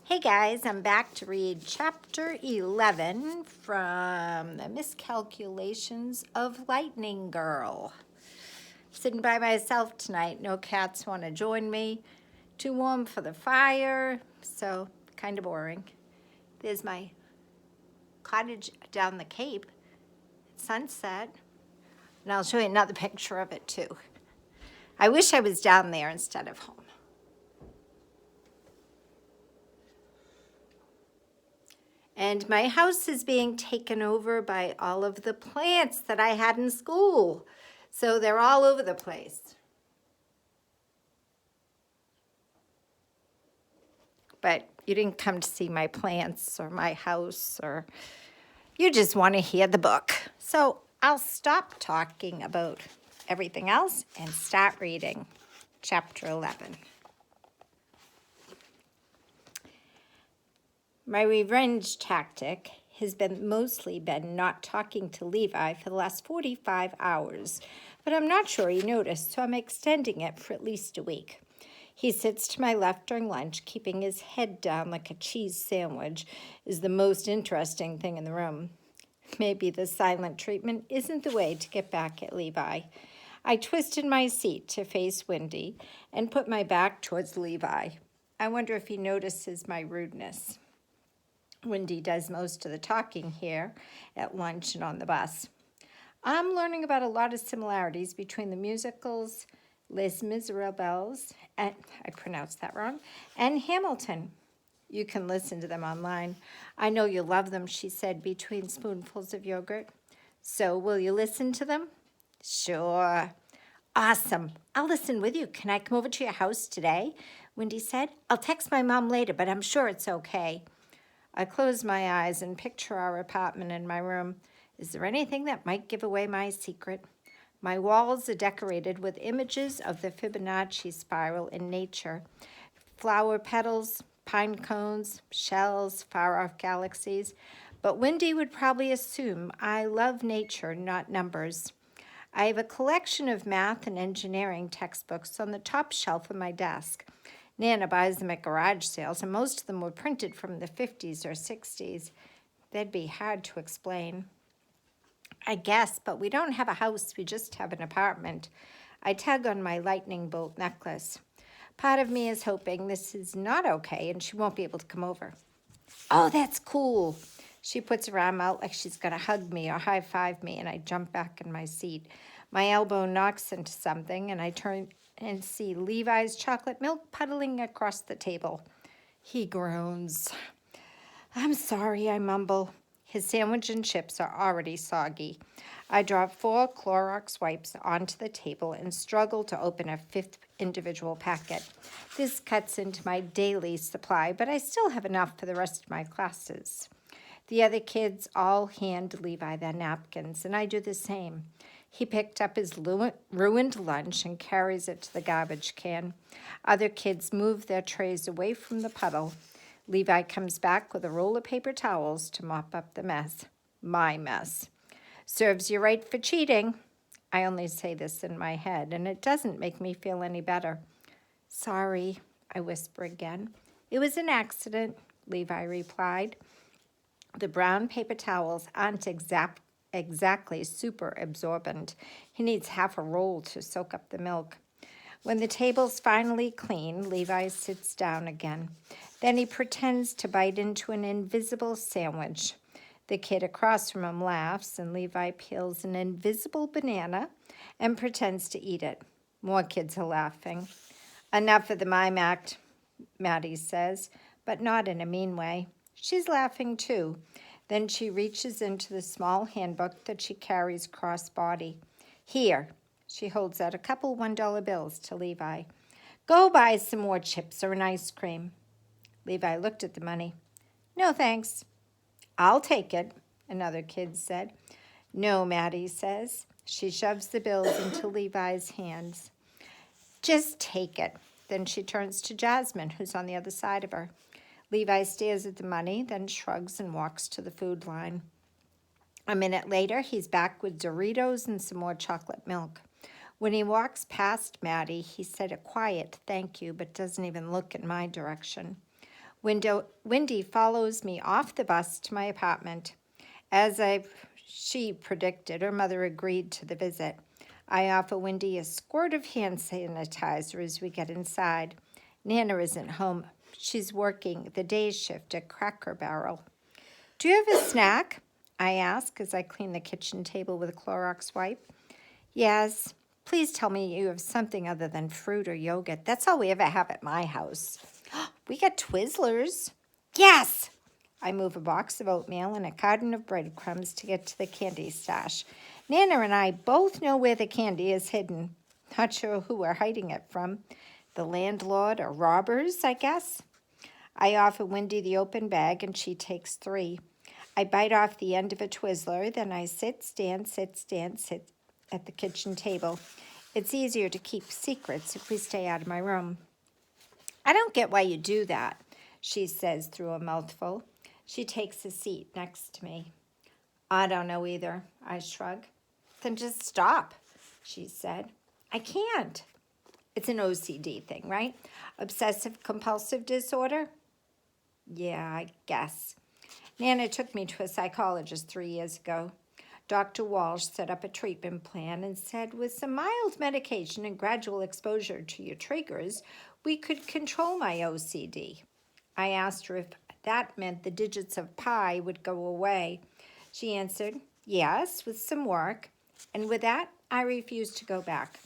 Hey guys, I'm back to read chapter 11 from the Miscalculations of Lightning Girl. Sitting by myself tonight, no cats want to join me. Too warm for the fire, so kind of boring. There's my cottage down the Cape at sunset, and I'll show you another picture of it too. I wish I was down there instead of home. And my house is being taken over by all of the plants that I had in school. So they're all over the place. But you didn't come to see my plants or my house, or you just want to hear the book. So I'll stop talking about everything else and start reading chapter 11. My revenge tactic has mostly been not talking to Levi for the last 45 hours, but I'm not sure he noticed, so I'm extending it for at least a week. He sits to my left during lunch, keeping his head down like a cheese sandwich is the most interesting thing in the room. Maybe the silent treatment isn't the way to get back at Levi. I twisted my seat to face Wendy and put my back towards Levi. I wonder if he notices my rudeness. Wendy does most of the talking here at lunch and on the bus. I'm learning about a lot of similarities between the musicals Les Miserables, and I pronounced that wrong, and Hamilton. You can listen to them online. I know you'll love them, she said between spoonfuls of yogurt. So will you listen to them? Sure. Awesome. I'll listen with you. Can I come over to your house today? Wendy said. I'll text my mom later, but I'm sure it's okay. I close my eyes and picture our apartment in my room. Is there anything that might give away my secret? My walls are decorated with images of the Fibonacci spiral in nature. Flower petals, pine cones, shells, far-off galaxies. But Wendy would probably assume I love nature, not numbers. I have a collection of math and engineering textbooks on the top shelf of my desk. Nana buys them at garage sales, and most of them were printed from the 50s or 60s. They'd be hard to explain. I guess, but we don't have a house, we just have an apartment. I tug on my lightning bolt necklace. Part of me is hoping this is not okay and she won't be able to come over. Oh, that's cool. She puts her arm out like she's going to hug me or high-five me, and I jump back in my seat. My elbow knocks into something, and I turn and see Levi's chocolate milk puddling across the table. He groans. I'm sorry, I mumble. His sandwich and chips are already soggy. I drop 4 Clorox wipes onto the table and struggle to open a 5th individual packet. This cuts into my daily supply, but I still have enough for the rest of my classes. The other kids all hand Levi their napkins, and I do the same. He picked up his ruined lunch and carries it to the garbage can. Other kids move their trays away from the puddle. Levi comes back with a roll of paper towels to mop up the mess. My mess. Serves you right for cheating. I only say this in my head, and it doesn't make me feel any better. Sorry, I whisper again. It was an accident, Levi replied. The brown paper towels aren't exactly super absorbent. He needs half a roll to soak up the milk. When the table's finally clean, Levi sits down again. Then he pretends to bite into an invisible sandwich. The kid across from him laughs, and Levi peels an invisible banana and pretends to eat it. More kids are laughing. Enough of the mime act, Maddie says, but not in a mean way. She's laughing too. Then she reaches into the small handbook that she carries cross-body. Here, she holds out a couple $1 bills to Levi. Go buy some more chips or an ice cream. Levi looked at the money. No, thanks. I'll take it, another kid said. No, Maddie says. She shoves the bills into Levi's hands. Just take it. Then she turns to Jasmine, who's on the other side of her. Levi stares at the money, then shrugs and walks to the food line. A minute later, he's back with Doritos and some more chocolate milk. When he walks past Maddie, he said a quiet thank you, but doesn't even look in my direction. Wendy follows me off the bus to my apartment. As she predicted, her mother agreed to the visit. I offer Wendy a squirt of hand sanitizer as we get inside. Nana isn't home. She's working the day shift at Cracker Barrel. Do you have a snack? I ask as I clean the kitchen table with a Clorox wipe. Yes. Please tell me you have something other than fruit or yogurt. That's all we ever have at my house. We got Twizzlers. Yes! I move a box of oatmeal and a carton of breadcrumbs to get to the candy stash. Nana and I both know where the candy is hidden. Not sure who we're hiding it from. The landlord or robbers, I guess. I offer Wendy the open bag and she takes 3. I bite off the end of a Twizzler, then I sit at the kitchen table. It's easier to keep secrets if we stay out of my room. I don't get why you do that, she says through a mouthful. She takes a seat next to me. I don't know either, I shrug. Then just stop, she said. I can't. It's an OCD thing, right? Obsessive compulsive disorder? Yeah, I guess. Nana took me to a psychologist 3 years ago. Dr. Walsh set up a treatment plan and said with some mild medication and gradual exposure to your triggers, we could control my OCD. I asked her if that meant the digits of pi would go away. She answered, yes, with some work. And with that, I refused to go back.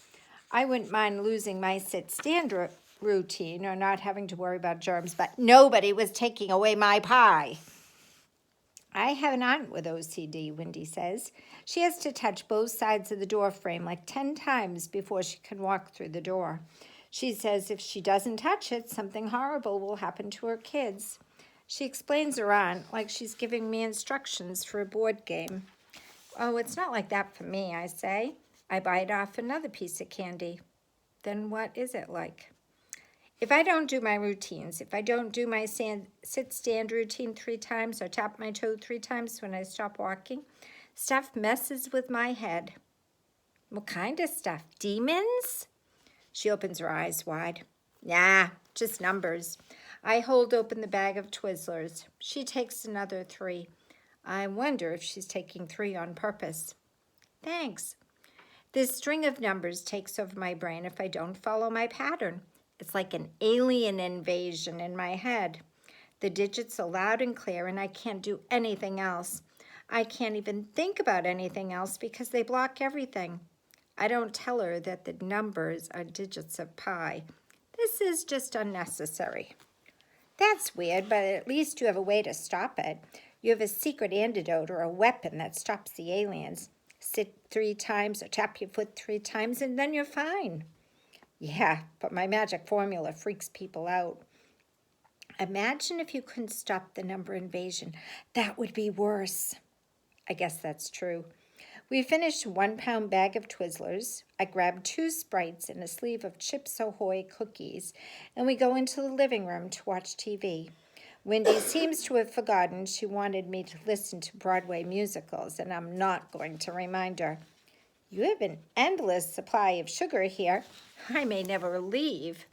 I wouldn't mind losing my sit-stand routine or not having to worry about germs, but nobody was taking away my pie. I have an aunt with OCD, Wendy says. She has to touch both sides of the door frame like 10 times before she can walk through the door. She says if she doesn't touch it, something horrible will happen to her kids. She explains her aunt like she's giving me instructions for a board game. Oh, it's not like that for me, I say. I bite off another piece of candy. Then what is it like? If I don't do my routines, if I don't do my sit-stand routine 3 times or tap my toe 3 times when I stop walking, stuff messes with my head. What kind of stuff? Demons? She opens her eyes wide. Nah, just numbers. I hold open the bag of Twizzlers. She takes another 3. I wonder if she's taking 3 on purpose. Thanks. This string of numbers takes over my brain if I don't follow my pattern. It's like an alien invasion in my head. The digits are loud and clear, and I can't do anything else. I can't even think about anything else because they block everything. I don't tell her that the numbers are digits of pi. This is just unnecessary. That's weird, but at least you have a way to stop it. You have a secret antidote or a weapon that stops the aliens. Sit 3 times or tap your foot 3 times, and then you're fine. Yeah, but my magic formula freaks people out. Imagine if you couldn't stop the number invasion. That would be worse. I guess that's true. We finished a 1-pound bag of Twizzlers. I grabbed 2 Sprites and a sleeve of Chips Ahoy cookies, and we go into the living room to watch TV. Wendy seems to have forgotten she wanted me to listen to Broadway musicals, and I'm not going to remind her. You have an endless supply of sugar here. I may never leave.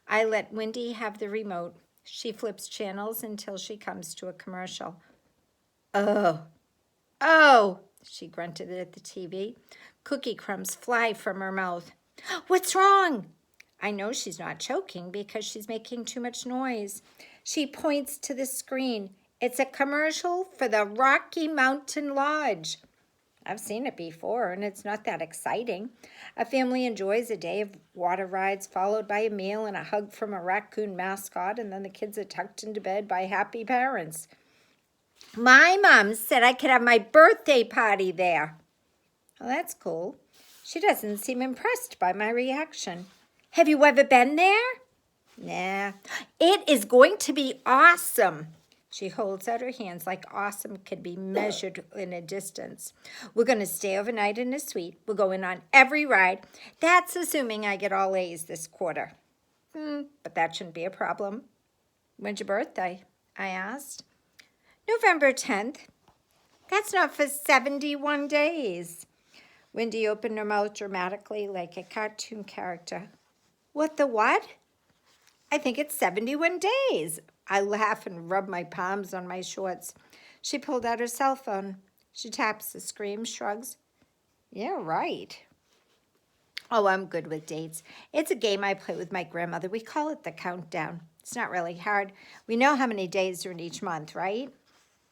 I let Wendy have the remote. She flips channels until she comes to a commercial. Oh, she grunted at the TV. Cookie crumbs fly from her mouth. What's wrong? I know she's not choking because she's making too much noise. She points to the screen. It's a commercial for the Rocky Mountain Lodge. I've seen it before, and it's not that exciting. A family enjoys a day of water rides followed by a meal and a hug from a raccoon mascot, and then the kids are tucked into bed by happy parents. My mom said I could have my birthday party there. Well, that's cool. She doesn't seem impressed by my reaction. Have you ever been there? Nah. It is going to be awesome. She holds out her hands like awesome could be measured in a distance. We're going to stay overnight in a suite. We're going on every ride. That's assuming I get all A's this quarter. But that shouldn't be a problem. When's your birthday? I asked. November 10th. That's not for 71 days. Wendy opened her mouth dramatically like a cartoon character. What the what? I think it's 71 days. I laugh and rub my palms on my shorts. She pulled out her cell phone. She taps the screen, shrugs. Yeah, right. Oh, I'm good with dates. It's a game I play with my grandmother. We call it the countdown. It's not really hard. We know how many days are in each month, right?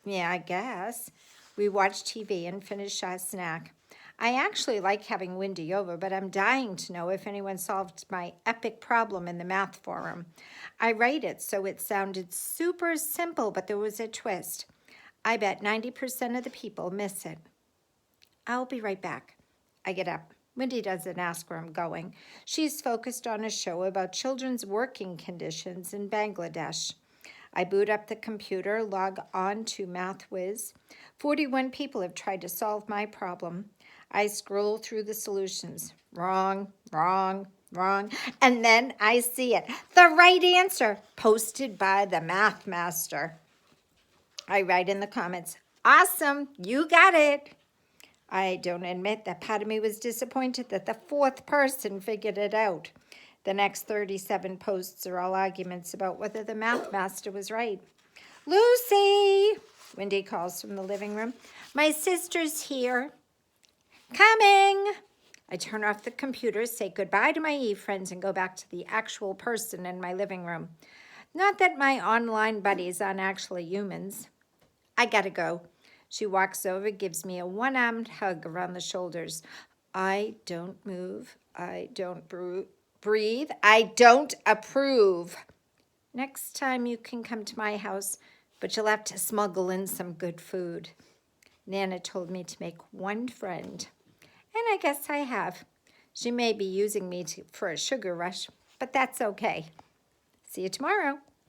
Yeah, I guess. We watch TV and finish our snack. I actually like having Wendy over, but I'm dying to know if anyone solved my epic problem in the math forum. I write it so it sounded super simple, but there was a twist. I bet 90% of the people miss it. I'll be right back. I get up. Wendy doesn't ask where I'm going. She's focused on a show about children's working conditions in Bangladesh. I boot up the computer, log on to MathWiz. 41 people have tried to solve my problem. I scroll through the solutions. Wrong, wrong, wrong. And then I see it. The right answer, posted by the math master. I write in the comments, awesome, you got it. I don't admit that part of me was disappointed that the fourth person figured it out. The next 37 posts are all arguments about whether the math master was right. Lucy, Wendy calls from the living room. My sister's here. Coming. I turn off the computer, say goodbye to my Eve friends, and go back to the actual person in my living room. Not that my online buddies aren't actually humans. I gotta go. She walks over, gives me a one-armed hug around the shoulders. I don't move. I don't breathe. I don't approve. Next time you can come to my house, but you'll have to smuggle in some good food. Nana told me to make one friend, and I guess I have. She may be using me for a sugar rush, but that's okay. See you tomorrow.